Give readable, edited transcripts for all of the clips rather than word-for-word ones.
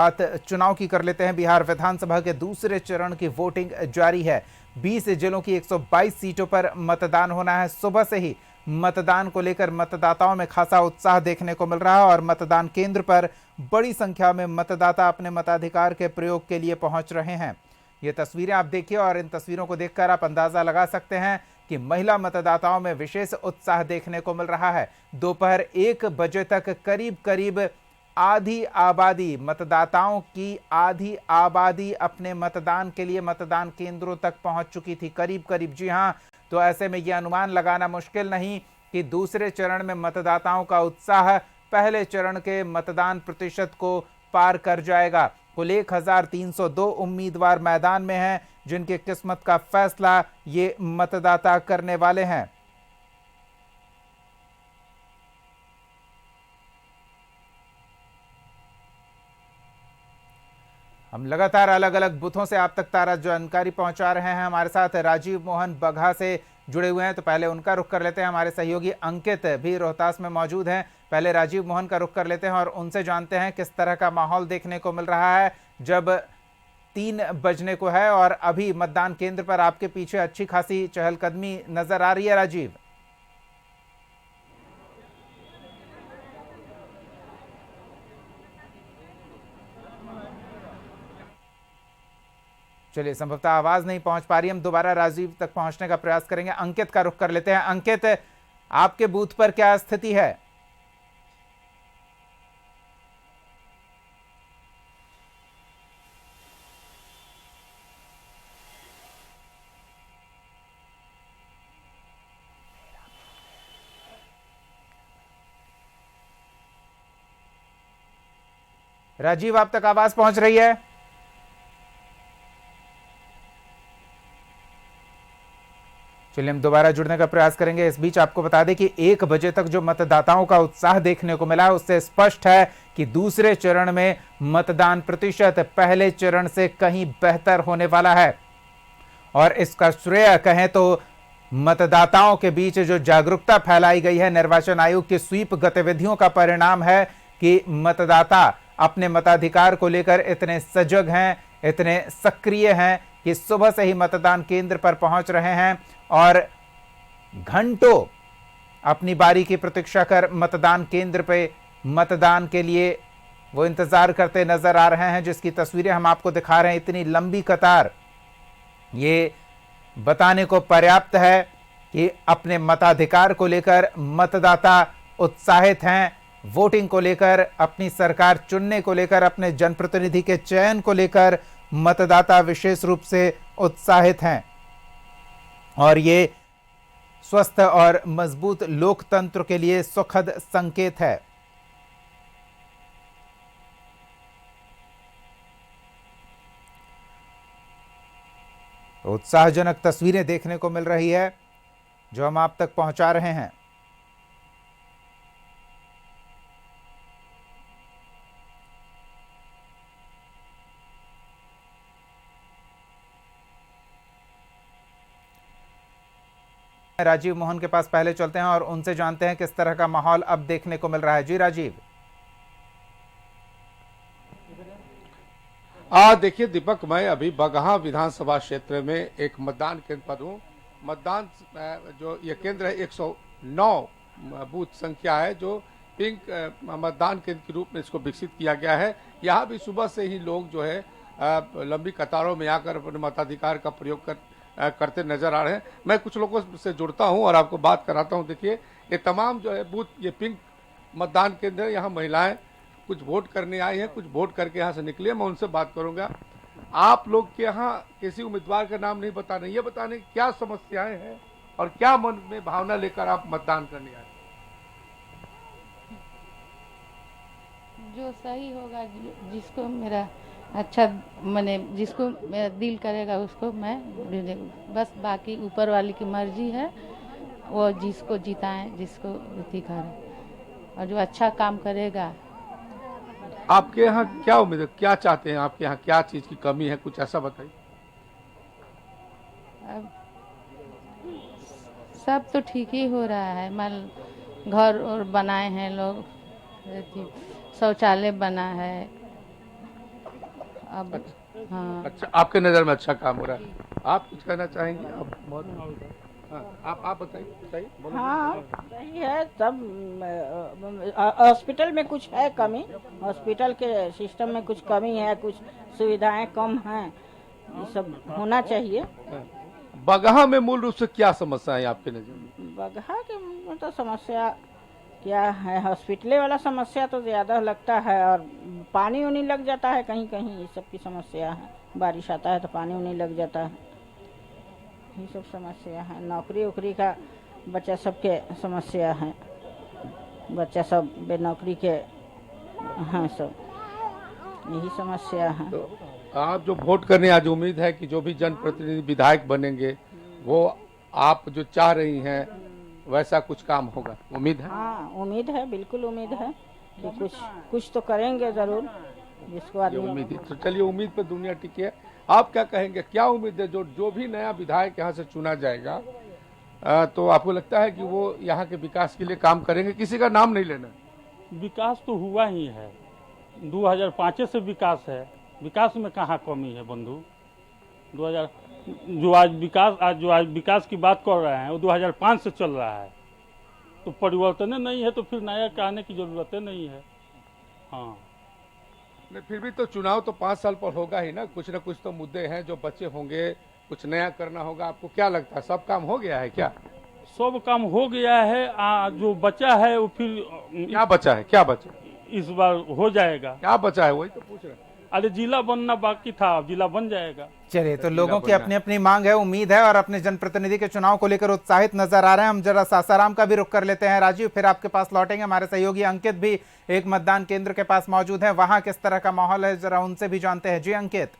बात चुनाव की कर लेते हैं। बिहार विधानसभा के दूसरे चरण की वोटिंग जारी है। 20 जिलों की 122 सीटों पर मतदान होना है। सुबह से ही मतदान को लेकर मतदाताओं में खासा उत्साह देखने को मिल रहा है और मतदान केंद्र पर बड़ी संख्या में मतदाता अपने मताधिकार के प्रयोग के लिए पहुंच रहे हैं। ये तस्वीरें आप देखिए और इन तस्वीरों को देखकर आप अंदाजा लगा सकते हैं कि महिला मतदाताओं में विशेष उत्साह देखने को मिल रहा है। दोपहर 1 बजे तक करीब करीब आधी आबादी, मतदाताओं की आधी आबादी अपने मतदान के लिए मतदान केंद्रों तक पहुंच चुकी थी। करीब करीब, जी हां। तो ऐसे में यह अनुमान लगाना मुश्किल नहीं कि दूसरे चरण में मतदाताओं का उत्साह पहले चरण के मतदान प्रतिशत को पार कर जाएगा। कुल 1302 उम्मीदवार मैदान में हैं, जिनकी किस्मत का फैसला ये मतदाता करने वाले हैं। हम लगातार अलग अलग बूथों से आप तक ताजा जानकारी पहुंचा रहे हैं। हमारे साथ राजीव मोहन बगहा से जुड़े हुए हैं, तो पहले उनका रुख कर लेते हैं। हमारे सहयोगी अंकित भी रोहतास में मौजूद हैं। पहले राजीव मोहन का रुख कर लेते हैं और उनसे जानते हैं किस तरह का माहौल देखने को मिल रहा है जब 3 बजने को है और अभी मतदान केंद्र पर आपके पीछे अच्छी खासी चहलकदमी नजर आ रही है। राजीव, चलिए, संभवतः आवाज नहीं पहुंच पा रही, हम दोबारा राजीव तक पहुंचने का प्रयास करेंगे। अंकित का रुख कर लेते हैं। अंकित, आपके बूथ पर क्या स्थिति है? राजीव, आप तक आवाज पहुंच रही है? चलिए, हम दोबारा जुड़ने का प्रयास करेंगे। इस बीच आपको बता दें कि 1 बजे तक जो मतदाताओं का उत्साह देखने को मिला है उससे स्पष्ट है कि दूसरे चरण में मतदान प्रतिशत पहले चरण से कहीं बेहतर होने वाला है। और इसका श्रेय कहें तो मतदाताओं के बीच जो जागरूकता फैलाई गई है, निर्वाचन आयोग की स्वीप गतिविधियों का परिणाम है कि मतदाता अपने मताधिकार को लेकर इतने सजग हैं, इतने सक्रिय हैं कि सुबह से ही मतदान केंद्र पर पहुंच रहे हैं और घंटों अपनी बारी की प्रतीक्षा कर मतदान केंद्र पे मतदान के लिए वो इंतजार करते नजर आ रहे हैं, जिसकी तस्वीरें हम आपको दिखा रहे हैं। इतनी लंबी कतार ये बताने को पर्याप्त है कि अपने मताधिकार को लेकर मतदाता उत्साहित हैं, वोटिंग को लेकर, अपनी सरकार चुनने को लेकर, अपने जनप्रतिनिधि के चयन को लेकर मतदाता विशेष रूप से उत्साहित हैं। और ये स्वस्थ और मजबूत लोकतंत्र के लिए सुखद संकेत है। उत्साहजनक तस्वीरें देखने को मिल रही है जो हम आप तक पहुंचा रहे हैं। राजीव मोहन के पास पहले चलते हैं और उनसे जानते हैं किस तरह का माहौल अब देखने को मिल रहा है। जी राजीव। देखिए दीपक, मैं अभी बगहा विधानसभा क्षेत्र में एक मतदान केंद्र पर हूँ। मतदान जो ये केंद्र है 109 बूथ संख्या है, जो पिंक मतदान केंद्र के रूप में इसको विकसित किया गया है। यहाँ भी सुबह से ही लोग जो है लंबी कतारों में आकर अपने मताधिकार का प्रयोग करते नजर आ रहे हैं। मैं कुछ लोगों से जुड़ता हूं और आपको बात कराता हूं। देखिए, ये तमाम जो है बूथ, ये पिंक मतदान केंद्र है। यहाँ महिलाएं कुछ वोट करने आई हैं, कुछ वोट करके यहाँ से निकले। मैं उनसे बात करूंगा। आप लोग के यहाँ किसी उम्मीदवार का नाम नहीं बताने, ये बताने क्या समस्याएं हैं और क्या मन में भावना लेकर आप मतदान करने आए? जो सही होगा, जिसको मेरा अच्छा मैंने जिसको मेरा दिल करेगा उसको मैं बस, बाकी ऊपर वाले की मर्जी है। वो जिसको जिताएं, जिसको करें और जो अच्छा काम करेगा। आपके यहाँ क्या उम्मीद है, क्या चाहते हैं? आपके यहाँ क्या चीज की कमी है, कुछ ऐसा बताइए। अब सब तो ठीक ही हो रहा है। मान घर और बनाए हैं लोग, शौचालय बना है, अब हाँ अच्छा, आपके नज़र में अच्छा काम हो रहा है। आप कुछ कहना चाहेंगे? आप बहुत हाँ, आप बताइए बोलो। हाँ सही है। तब हॉस्पिटल में कुछ है कमी, हॉस्पिटल के सिस्टम में कुछ कमी है, कुछ सुविधाएं कम हैं, ये सब होना चाहिए। बगहा में मूल रूप से क्या समस्या है आपके नज़र में? बगहा के मतलब समस्या क्या है, हॉस्पिटले वाला समस्या तो ज़्यादा लगता है, और पानी उनी लग जाता है कहीं कहीं, ये सब की समस्या है। बारिश आता है तो पानी उनी लग जाता है, ये सब समस्या है। नौकरी उकरी का बच्चा सबके समस्या है, बच्चा सब बेनौकरी के हैं, सब यही समस्या है। तो आप जो वोट करने आज, उम्मीद है कि जो भी जनप्रतिनिधि विधायक बनेंगे वो आप जो चाह रही हैं वैसा कुछ काम होगा, उम्मीद है? हाँ उम्मीद है, बिल्कुल उम्मीद है कि कुछ तो करेंगे जरूर, जिसको ये आदमी उम्मीद है। तो चलिए, उम्मीद पर दुनिया टिकी है। आप क्या कहेंगे, क्या उम्मीद है जो भी नया विधायक यहाँ से चुना जाएगा, तो आपको लगता है कि वो यहाँ के विकास के लिए काम करेंगे? किसी का नाम नहीं लेना। विकास तो हुआ ही है, 2005 से विकास है, विकास में कहाँ कमी है बंधु? 2000 जो आज विकास की बात कर रहे हैं वो 2005 से चल रहा है, तो परिवर्तन नहीं है तो फिर नया कहने की जरूरत नहीं है। हाँ नहीं, फिर भी तो चुनाव तो 5 साल पर होगा ही ना कुछ तो मुद्दे हैं जो बचे होंगे, कुछ नया करना होगा। आपको क्या लगता है, सब काम हो गया है क्या? सब काम हो गया है, जो बचा है वो फिर क्या बचा है, क्या बचा? इस बार हो जाएगा। क्या बचा है, वही तो पूछ रहे हैं। अरे जिला बनना बाकी था, अब जिला बन जाएगा। चलिए, तो लोगों की अपनी अपनी मांग है, उम्मीद है, और अपने जनप्रतिनिधि के चुनाव को लेकर उत्साहित नजर आ रहे हैं। हम जरा सासाराम का भी रुख कर लेते हैं राजीव, फिर आपके पास लौटेंगे। हमारे सहयोगी अंकित भी एक मतदान केंद्र के पास मौजूद है, वहां किस तरह का माहौल है जरा उनसे भी जानते हैं। जी अंकित।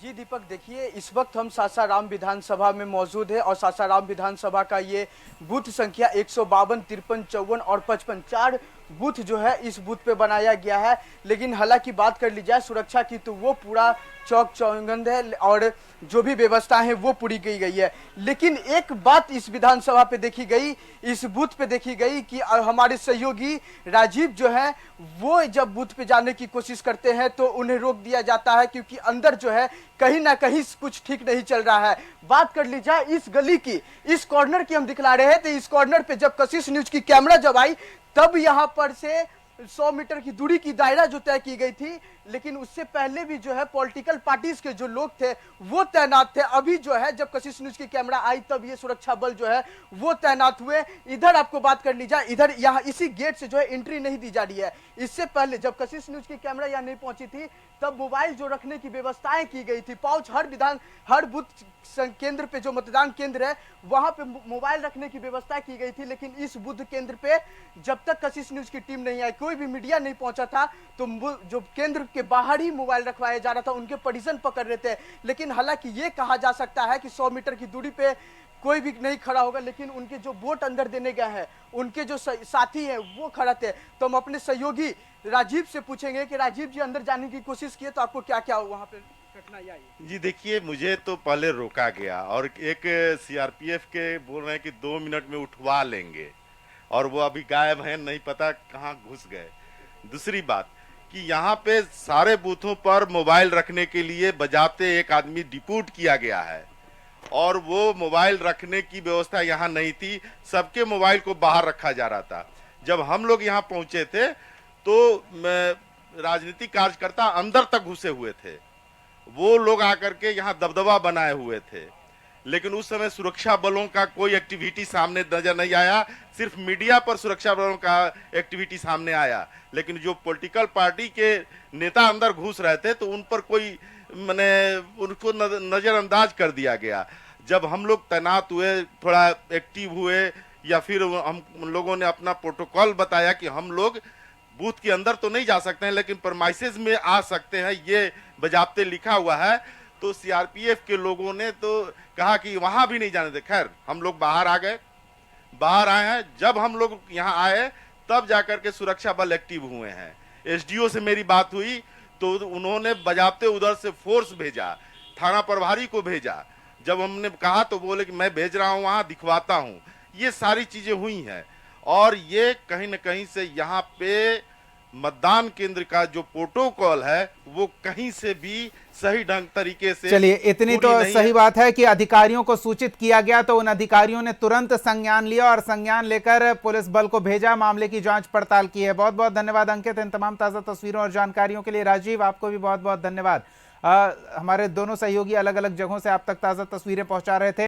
जी दीपक, देखिए इस वक्त हम सासाराम विधानसभा में मौजूद है और सासाराम विधानसभा का ये बूथ संख्या 152, 53, 54 और 55 4 बूथ जो है इस बूथ पे बनाया गया है। लेकिन हालांकि बात कर ली जाए सुरक्षा की तो वो पूरा चौक चौबंद है और जो भी व्यवस्था है वो पूरी की गई है। लेकिन एक बात इस विधानसभा पे देखी गई, इस बूथ पे देखी गई कि हमारे सहयोगी राजीव जो है वो जब बूथ पे जाने की कोशिश करते हैं तो उन्हें रोक दिया जाता है, क्योंकि अंदर जो है कहीं ना कहीं कुछ ठीक नहीं चल रहा है। बात कर ली जाए इस गली की, इस कॉर्नर की हम दिखला रहे हैं, तो इस कॉर्नर पे जब कशिश न्यूज की कैमरा जब आई तब यहां पर से 100 मीटर की दूरी की दायरा जो तय की गई थी, लेकिन उससे पहले भी जो है पॉलिटिकल पार्टीज के जो लोग थे वो तैनात थे। अभी जो है जब कशिश न्यूज की कैमरा आई तब ये सुरक्षा बल जो है वो तैनात हुए। इधर आपको बात कर ली जाए, इधर यहाँ इसी गेट से जो है एंट्री नहीं दी जा रही है। इससे पहले जब कशिश न्यूज की कैमरा यहाँ नहीं पहुंची थी तब मोबाइल जो रखने की व्यवस्थाएं की गई थी, पाउच हर बूथ केंद्र पे जो मतदान केंद्र है वहां पे मोबाइल रखने की व्यवस्था की गई थी। लेकिन इस बूथ केंद्र पे जब तक कशिश न्यूज की टीम नहीं आई, कोई भी मीडिया नहीं पहुंचा था, तो जो केंद्र के बाहर ही मोबाइल रखवाया जा रहा था, उनके परिजन पकड़ रहे थे। लेकिन हालांकि ये कहा जा सकता है कि 100 मीटर की दूरी पे कोई भी नहीं खड़ा होगा, लेकिन उनके जो वोट अंदर देने गए हैं उनके जो साथी हैं वो खड़ा थे। तो हम अपने सहयोगी राजीव से पूछेंगे कि राजीव जी अंदर जाने की कोशिश किए तो आपको क्या क्या वहां पे कठिनाई आई? जी देखिए, मुझे तो पहले रोका गया और एक सीआरपीएफ के बोल रहे हैं कि 2 मिनट में उठवा लेंगे, और वो अभी गायब हैं, नहीं पता कहाँ घुस गए। दूसरी बात कि यहाँ पे सारे बूथों पर मोबाइल रखने के लिए बजाते एक आदमी डिप्यूट किया गया है, और वो मोबाइल रखने की व्यवस्था यहाँ नहीं थी, सबके मोबाइल को बाहर रखा जा रहा था। जब हम लोग यहाँ पहुंचे थे तो राजनीतिक कार्यकर्ता अंदर तक घुसे हुए थे, वो लोग आकर के यहाँ दबदबा बनाए हुए थे। लेकिन उस समय सुरक्षा बलों का कोई एक्टिविटी सामने नजर नहीं आया, सिर्फ मीडिया पर सुरक्षा बलों का एक्टिविटी सामने आया। लेकिन जो पॉलिटिकल पार्टी के नेता अंदर घुस रहे थे तो उन पर कोई उनको नजरअंदाज कर दिया गया। जब हम लोग तैनात हुए, थोड़ा एक्टिव हुए, या फिर हम लोगों ने अपना प्रोटोकॉल बताया कि हम लोग बूथ के अंदर तो नहीं जा सकते हैं लेकिन परमाइसेस में आ सकते हैं, ये बजाते लिखा हुआ है, तो सीआरपीएफ के लोगों ने तो कहा कि वहां भी नहीं जाने दे। खैर हम लोग बाहर आ गए, बाहर आए हैं। जब हम लोग यहाँ आए तब जाकर के सुरक्षा बल एक्टिव हुए हैं। एसडीओ से मेरी बात हुई तो उन्होंने बजाते उधर से फोर्स भेजा, थाना प्रभारी को भेजा। जब हमने कहा तो बोले कि मैं भेज रहा हूँ, वहां दिखवाता हूँ। ये सारी चीजें हुई हैं और ये कहीं न कहीं से यहाँ पे मतदान केंद्र का जो प्रोटोकॉल है वो कहीं से भी सही ढंग तरीके से चलिए, इतनी तो पूरी नहीं सही है। बात है कि अधिकारियों को सूचित किया गया तो उन अधिकारियों ने तुरंत संज्ञान लिया और संज्ञान लेकर पुलिस बल को भेजा, मामले की जांच पड़ताल की है। बहुत बहुत धन्यवाद अंकित इन तमाम ताजा तस्वीरों और जानकारियों के लिए। राजीव, आपको भी बहुत बहुत धन्यवाद। हमारे दोनों सहयोगी अलग अलग जगहों से आप तक ताजा तस्वीरें पहुंचा रहे थे।